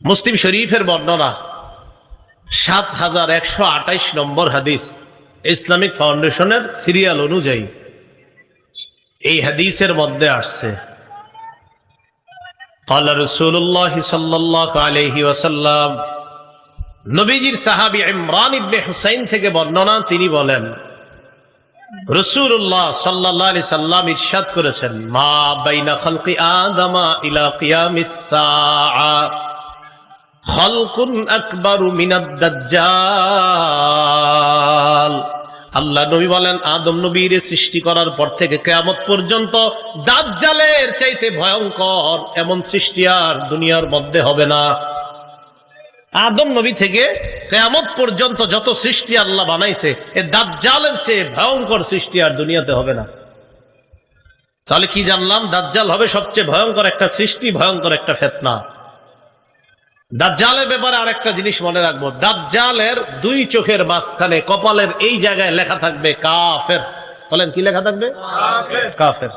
মুসলিম শরীফের বর্ণনা ৭১২৮ নম্বর হাদিস, ইসলামিক ফাউন্ডেশনের সিরিয়াল অনুযায়ী এই হাদিসের মধ্যে আসছে, قال رسول الله صلى الله عليه وسلم, নবীজির সাহাবী ইমরান ইবনে হুসাইন থেকে বর্ণনা, তিনি বলেন রাসূলুল্লাহ সাল্লাল্লাহু আলাইহি সাল্লাম ইরশাদ করেছেন, মা বাইনা খালকি আদামা ইলা কিয়ামিস সাআ খালকুন আকবারু মিনাদ দাজ্জাল। আল্লাহ নবী বলেন, আদম নবীর সৃষ্টি করার পর থেকে কিয়ামত পর্যন্ত দাজ্জালের চাইতে ভয়ঙ্কর এমন সৃষ্টি আর দুনিয়ার মধ্যে হবে না। আদম নবী থেকে কিয়ামত পর্যন্ত যত সৃষ্টি আল্লাহ বানাইছে, এ দাজ্জালের চেয়ে ভয়ঙ্কর সৃষ্টি আর দুনিয়াতে হবে না। তাহলে কি জানলাম? দাজ্জাল হবে সবচেয়ে ভয়ঙ্কর একটা সৃষ্টি, ভয়ঙ্কর একটা ফিতনা। দাজ্জালের ব্যাপারে আরেকটা জিনিস মনে রাখবো, দাজ্জালের দুই চোখের মাঝখানে কপালের এই জায়গায় লেখা থাকবে কাফের। বলেন কি লেখা থাকবে? কাফের।